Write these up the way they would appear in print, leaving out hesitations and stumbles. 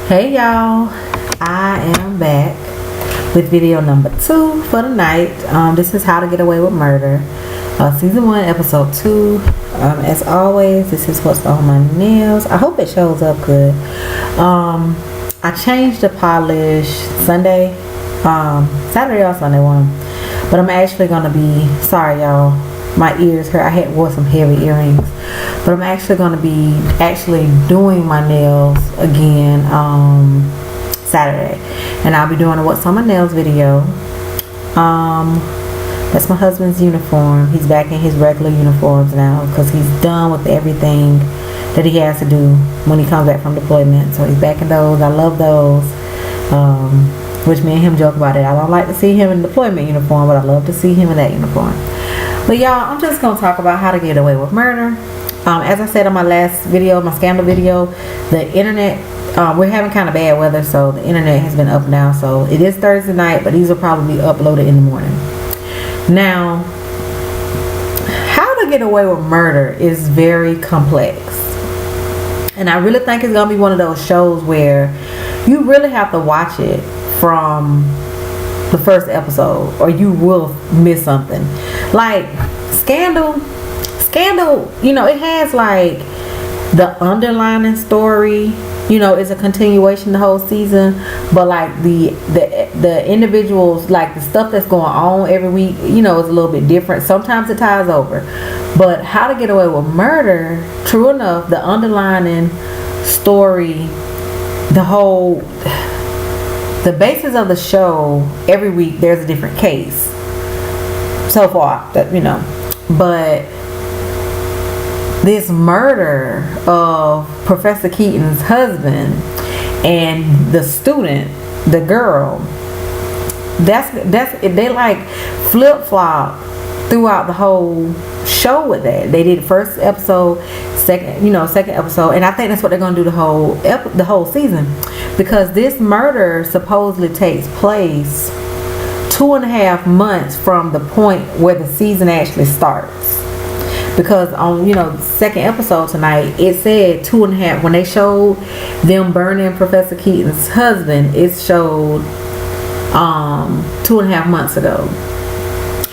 Hey y'all, I am back with video number 2 for the night. This is How to Get Away with Murder, season 1, episode 2. As always, this is what's on my nails. I hope it shows up good. I changed the polish Saturday or Sunday one, but I'm actually gonna be sorry y'all. My ears hurt. I wore some heavy earrings, but I'm actually going to be doing my nails again Saturday, and I'll be doing a what's on my nails video. That's my husband's uniform. He's back in his regular uniforms now because he's done with everything that he has to do when he comes back from deployment. So he's back in those. I love those. Which me and him joke about it. I don't like to see him in deployment uniform, but I love to see him in that uniform. But y'all, I'm just going to talk about how to get away with murder. As I said on my last video, my scandal video, the internet, we're having kind of bad weather, so the internet has been up and down. So it is Thursday night, but these will probably be uploaded in the morning. Now, how to get away with murder is very complex. And I really think it's going to be one of those shows where you really have to watch it from the first episode or you will miss something. Like Scandal, you know, it has like the underlying story, you know, it's a continuation the whole season, but like the individuals, like the stuff that's going on every week, you know, is a little bit different. Sometimes it ties over. But How to Get Away with Murder, true enough, the underlying story, the basis of the show, every week there's a different case so far, that you know. But this murder of Professor Keaton's husband and the student, the girl, that's they like flip-flop throughout the whole show with that. They did first episode, second episode, and I think that's what they're gonna do the whole season, because this murder supposedly takes place 2.5 months from the point where the season actually starts. Because on the second episode tonight, it said 2.5. When they showed them burning Professor Keaton's husband, it showed 2.5 months ago.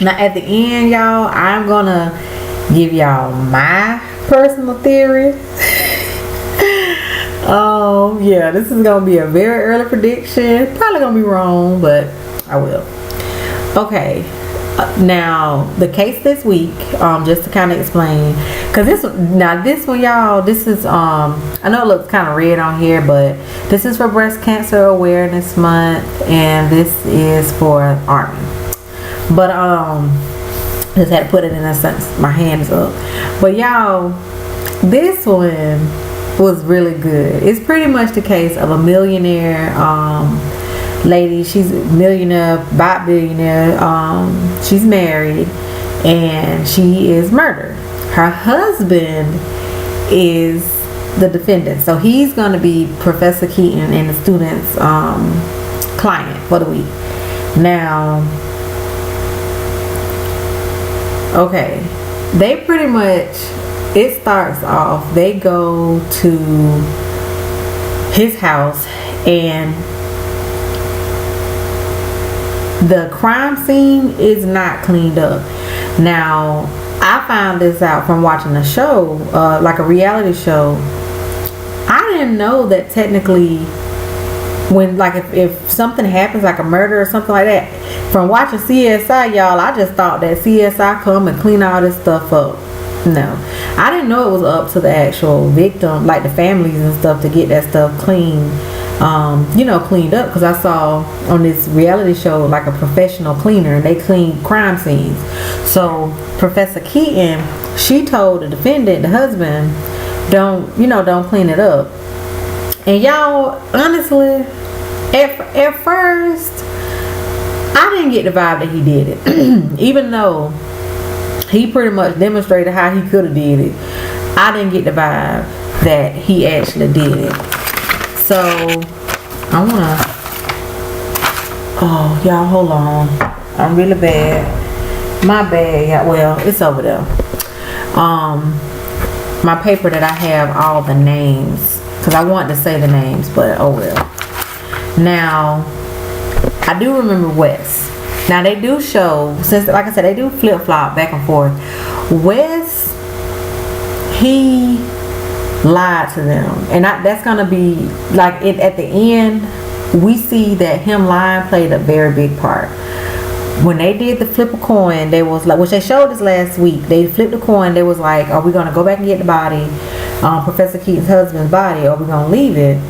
Now at the end, y'all, I'm gonna give y'all my personal theory. Oh yeah, this is gonna be a very early prediction. Probably gonna be wrong, but I will. Okay, now the case this week, just to kind of explain, because this one, y'all, this is I know it looks kind of red on here, but this is for Breast Cancer Awareness Month, and this is for Army. But just had to put it in a sense. My hand is up. But y'all, this one was really good. It's pretty much the case of a millionaire lady. She's a millionaire, about billionaire. She's married and she is murdered. Her husband is the defendant, so he's going to be Professor Keaton and the student's client for the week. Now, okay, they pretty much, it starts off, they go to his house and the crime scene is not cleaned up. Now, I found this out from watching a show, like a reality show. I didn't know that technically when, like, if something happens, like a murder or something like that, from watching CSI, y'all, I just thought that CSI come and clean all this stuff up. No, I didn't know it was up to the actual victim, like the families and stuff, to get that stuff clean, cleaned up. Because I saw on this reality show like a professional cleaner, and they clean crime scenes. So Professor Keaton, she told the defendant, the husband, don't clean it up. And y'all, honestly, at first, I didn't get the vibe that he did it. Even though he pretty much demonstrated how he could have did it, I didn't get the vibe that he actually did it. So, I wanna, oh, y'all, hold on. I'm really bad. My bad, yeah, well, it's over there. my paper that I have all the names, because I want to say the names, but oh well. Now, I do remember Wes. Now they do show, since like I said, they do flip flop back and forth. Wes, he lied to them, and that's gonna be like it at the end. We see that him lying played a very big part. When they did the flip a coin, they was like, which they showed us last week. They flipped the coin. They was like, are we gonna go back and get the body, Professor Keaton's husband's body, or are we gonna leave it?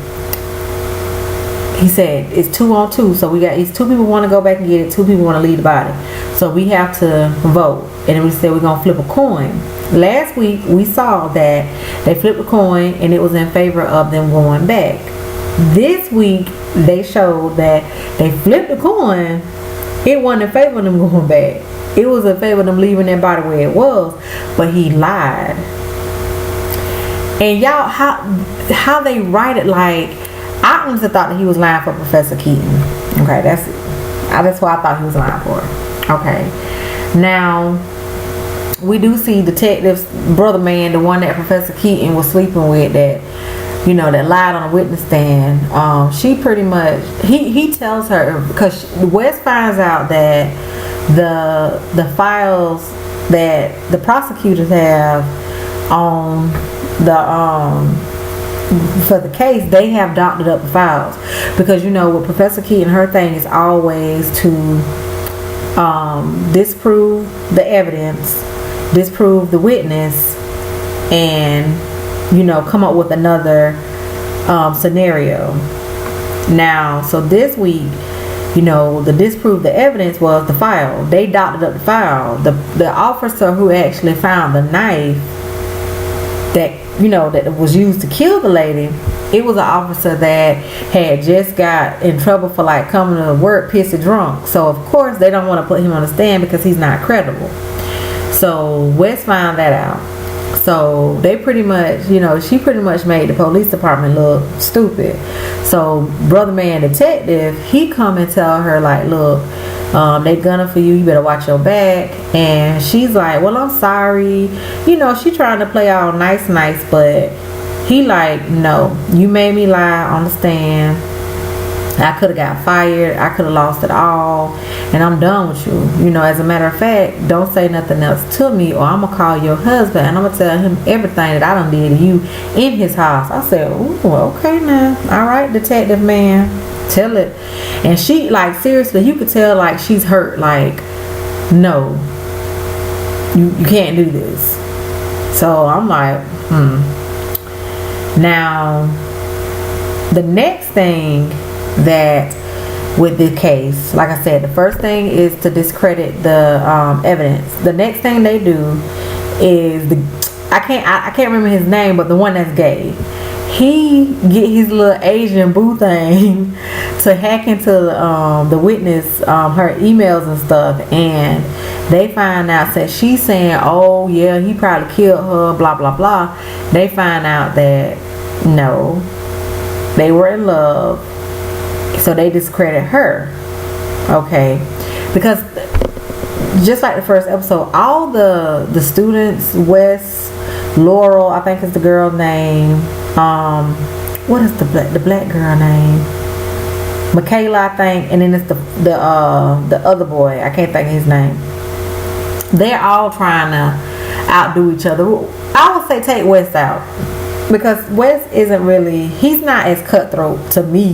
He said it's 2 on 2, so it's 2 people want to go back and get it, 2 people want to leave the body, so we have to vote. And then we said we're gonna flip a coin. Last week we saw that they flipped a coin and it was in favor of them going back. This week they showed that they flipped the coin. It wasn't in favor of them going back. It was in favor of them leaving their body where it was. But he lied. And y'all, how they write it, like, I honestly thought that he was lying for Professor Keaton. Okay, that's what I thought he was lying for. Okay. Now, we do see Detective's brother man, the one that Professor Keaton was sleeping with, that that lied on a witness stand. She pretty much, he tells her, because Wes finds out that the files that the prosecutors have on for the case, they have doctored up the files, because with Professor Keaton, her thing is always to disprove the evidence, disprove the witness, and come up with another scenario. Now, so this week, the disprove the evidence was the file. They doctored up the file. The officer who actually found the knife that that was used to kill the lady, it was an officer that had just got in trouble for like coming to work pissy drunk. So of course they don't want to put him on the stand because he's not credible. So Wes found that out. So they pretty much, she pretty much made the police department look stupid. So brother man detective, he come and tell her like, look, they gunning for you better watch your back. And she's like, well, I'm sorry. She trying to play all nice, but he like, no, you made me lie on the stand. I could have got fired. I could have lost it all. And I'm done with you. As a matter of fact, don't say nothing else to me, or I'm going to call your husband and I'm going to tell him everything that I done did to you in his house. I said, ooh, okay now. All right, detective man. Tell it. And she, like, seriously, you could tell, like, she's hurt. Like, no. You can't do this. So I'm like, Now, the next thing that with the case, like I said, the first thing is to discredit the evidence. The next thing they do is I can't remember his name, but the one that's gay, he get his little Asian boo thing to hack into the witness, her emails and stuff, and they find out that she's saying, oh yeah, he probably killed her, blah blah blah. They find out that no, they were in love. So they discredit her. Okay. Because just like the first episode, all the students, Wes, Laurel, I think is the girl name. What is the black girl name? Michaela, I think, and then it's the other boy. I can't think of his name. They're all trying to outdo each other. I would say take Wes out, because Wes isn't really, he's not as cutthroat to me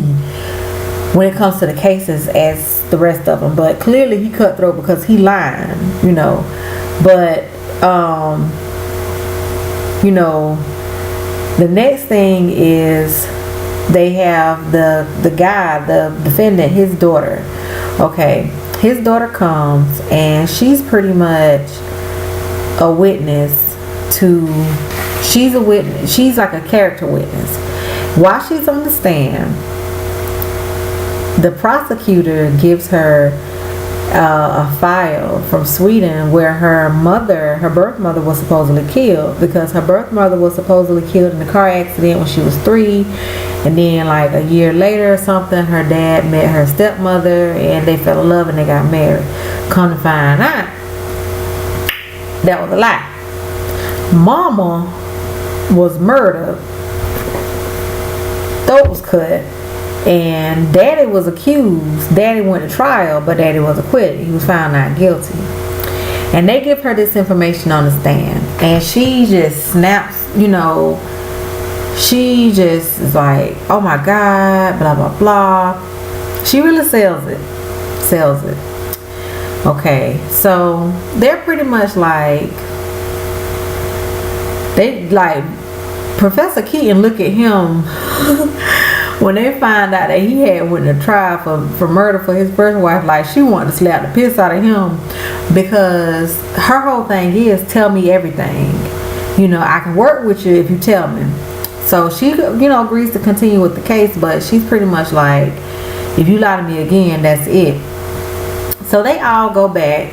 when it comes to the cases as the rest of them, but clearly he cutthroat because he lying, but the next thing is they have the guy, the defendant, his daughter. Okay, his daughter comes and she's pretty much a witness to, she's a witness, she's like a character witness. While she's on the stand, the prosecutor gives her a file from Sweden where her birth mother was supposedly killed, because her birth mother was supposedly killed in a car accident when she was 3, and then like a year later or something, her dad met her stepmother and they fell in love and they got married. Come to find out, that was a lie. Mama was murdered, throat was cut, and Daddy was accused. Daddy went to trial, but Daddy was acquitted. He was found not guilty. And they give her this information on the stand, and she just snaps, you know, she just is like, oh my God, blah blah blah. She really sells it. Okay, so they're pretty much like, they like, Professor Keaton look at him when they find out that he had went to trial for murder for his first wife. Like, she wanted to slap the piss out of him, because her whole thing is, tell me everything. You know, I can work with you if you tell me. So she, you know, agrees to continue with the case, but she's pretty much like, if you lie to me again, that's it. So they all go back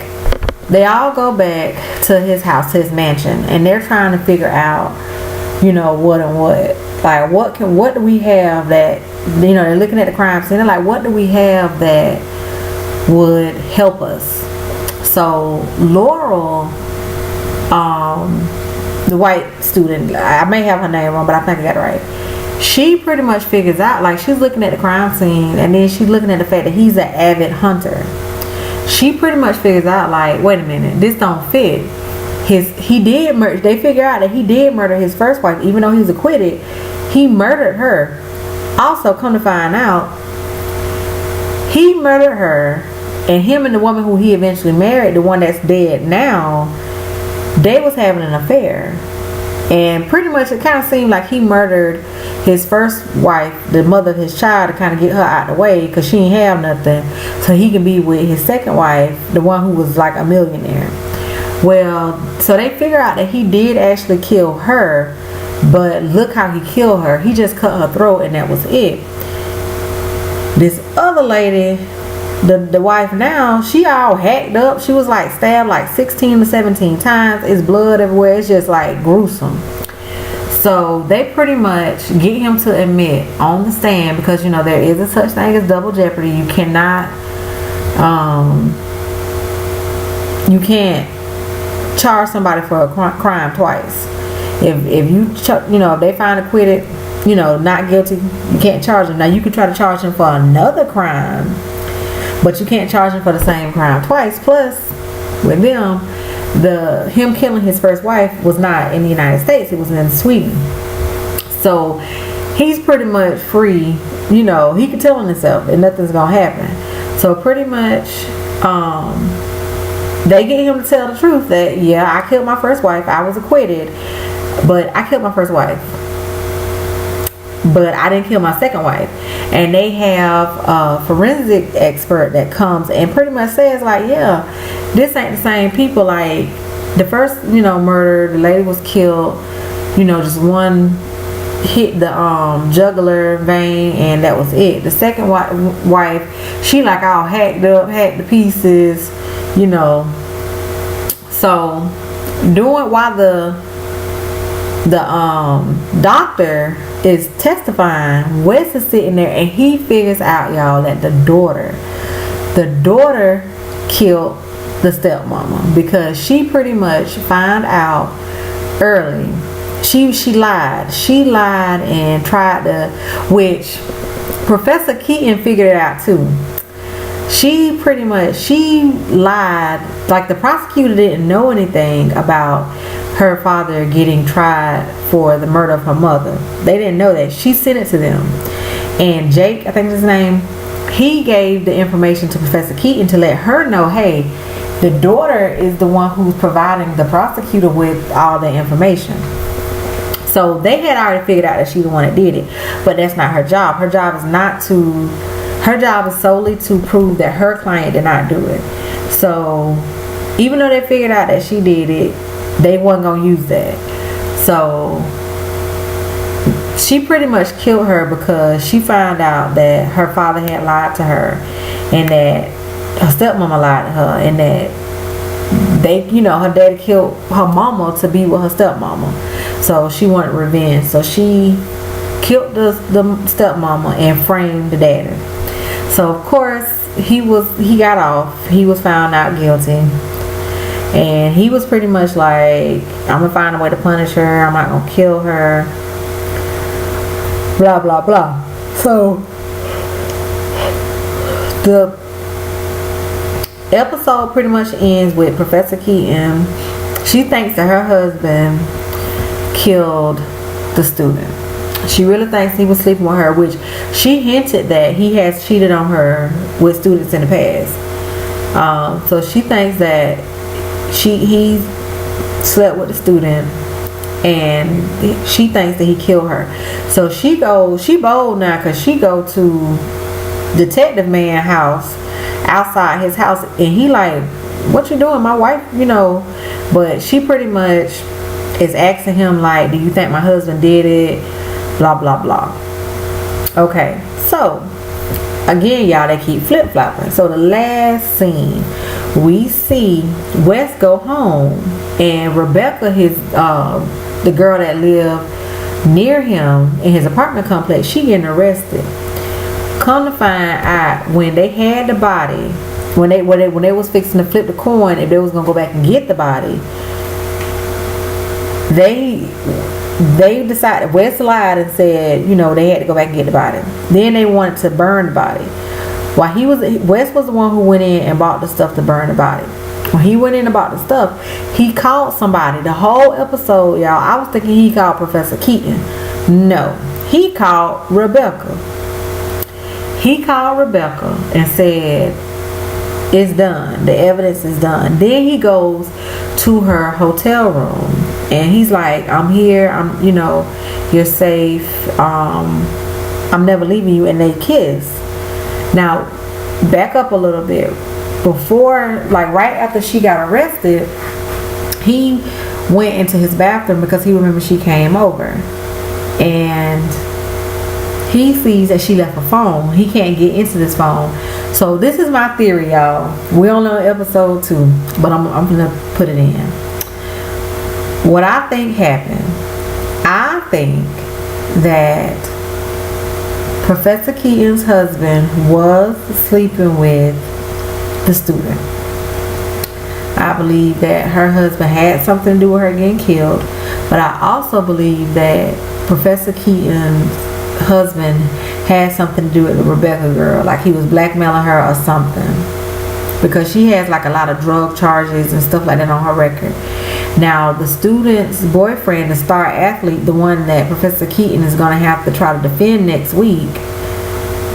to his house, to his mansion, and they're trying to figure out, you know, what and what. Like, what do we have that, you know, they're looking at the crime scene, they're like, what do we have that would help us? So Laurel, the white student, I may have her name wrong, but I think I got it right. She pretty much figures out, like, she's looking at the crime scene, and then she's looking at the fact that he's an avid hunter. She pretty much figures out, like, wait a minute, this don't fit. He did murder. They figure out that he did murder his first wife, even though he's acquitted. He murdered her. Also, come to find out, he murdered her, and him and the woman who he eventually married, the one that's dead now, they was having an affair. And pretty much it kind of seemed like he murdered his first wife, the mother of his child, to kind of get her out of the way, because she ain't have nothing, so he can be with his second wife, the one who was like a millionaire. Well, so they figure out that he did actually kill her, but look how he killed her. He just cut her throat, and that was it. This other lady, the wife now, she all hacked up. She was like stabbed like 16 to 17 times. It's blood everywhere. It's just like gruesome. So they pretty much get him to admit on the stand, because, you know, there is a such thing as double jeopardy. You cannot, you can't charge somebody for a crime twice. If you know, if they find acquitted, you know, not guilty, you can't charge them. Now you can try to charge him for another crime, but you can't charge him for the same crime twice. Plus, with them, him killing his first wife was not in the United States, it was in Sweden. So he's pretty much free, you know, he can tell himself and nothing's gonna happen. So pretty much they get him to tell the truth that, yeah, I killed my first wife, I was acquitted, but I killed my first wife, but I didn't kill my second wife. And they have a forensic expert that comes and pretty much says, like, yeah, this ain't the same people. Like, the first, you know, murder, the lady was killed, you know, just one hit the jugular vein, and that was it. The second wife, she like all hacked up, hacked to pieces, you know. So while the doctor is testifying, Wes is sitting there, and he figures out, y'all, that the daughter killed the stepmama, because she pretty much found out early. She lied and tried to, which Professor Keaton figured it out too. She lied, like the prosecutor didn't know anything about her father getting tried for the murder of her mother. They didn't know that. She sent it to them. And Jake, I think is his name, he gave the information to Professor Keaton to let her know, hey, the daughter is the one who's providing the prosecutor with all the information. So they had already figured out that she's the one that did it. But that's not her job. Her job is solely to prove that her client did not do it. So even though they figured out that she did it, they wasn't going to use that. So she pretty much killed her because she found out that her father had lied to her, and that her stepmama lied to her, and that they, you know, her daddy killed her mama to be with her stepmama. So she wanted revenge. So she killed the stepmama and framed the daddy. So of course he got off. He was found out guilty. And he was pretty much like, I'm gonna find a way to punish her, I'm not gonna kill her, blah blah blah. So the episode pretty much ends with Professor Keaton. She thinks that her husband killed the student. She really thinks he was sleeping with her, which she hinted that he has cheated on her with students in the past. So she thinks that he slept with the student, and she thinks that he killed her. So she bold now, because she go to Detective Man house, outside his house, and he like, what you doing, my wife, but she pretty much is asking him like, do you think my husband did it, blah blah blah. Okay, so again, y'all, they keep flip-flopping. So the last scene, we see Wes go home, and Rebecca, the girl that lived near him in his apartment complex, she getting arrested. Come to find out, when they had the body, when they was fixing to flip the coin, if they was gonna go back and get the body, they decided, Wes lied and said, they had to go back and get the body. Then they wanted to burn the body. Wes was the one who went in and bought the stuff to burn the body. When he went in and bought the stuff, he called somebody. The whole episode, y'all, I was thinking he called Professor Keaton. No, he called Rebecca. He called Rebecca and said, it's done. The evidence is done. Then he goes to her hotel room, and he's like, I'm here. You're safe. I'm never leaving you. And they kiss. Now, back up a little bit. Before, like right after she got arrested, he went into his bathroom because he remembered she came over, and he sees that she left a phone. He can't get into this phone. So this is my theory, y'all. We're on episode 2, but I'm gonna put it in. What I think happened, I think that Professor Keaton's husband was sleeping with the student. I believe that her husband had something to do with her getting killed, but I also believe that Professor Keaton's husband had something to do with the Rebecca girl, like he was blackmailing her or something, because she has like a lot of drug charges and stuff like that on her record. Now the student's boyfriend, the star athlete, the one that Professor Keaton is going to have to try to defend next week,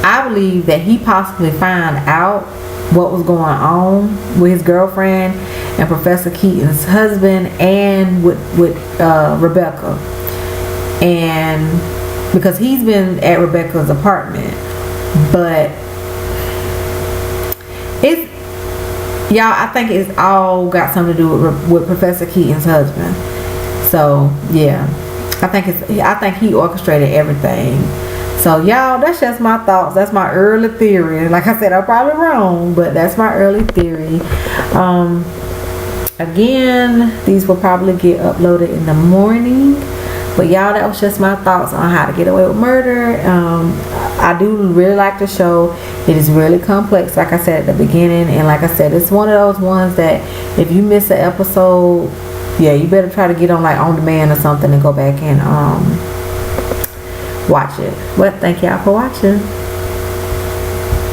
I believe that he possibly found out what was going on with his girlfriend and Professor Keaton's husband, and with Rebecca, and because he's been at Rebecca's apartment. But I think it's all got something to do with Professor Keaton's husband. So yeah, I think he orchestrated everything. So y'all, that's just my thoughts. That's my early theory. Like I said, I'm probably wrong, but that's my early theory. Again, these will probably get uploaded in the morning. But y'all, that was just my thoughts on How to Get Away with Murder. I do really like the show. It is really complex, like I said at the beginning. And like I said, it's one of those ones that if you miss an episode, yeah, you better try to get on like on demand or something and go back and watch it. But thank y'all for watching.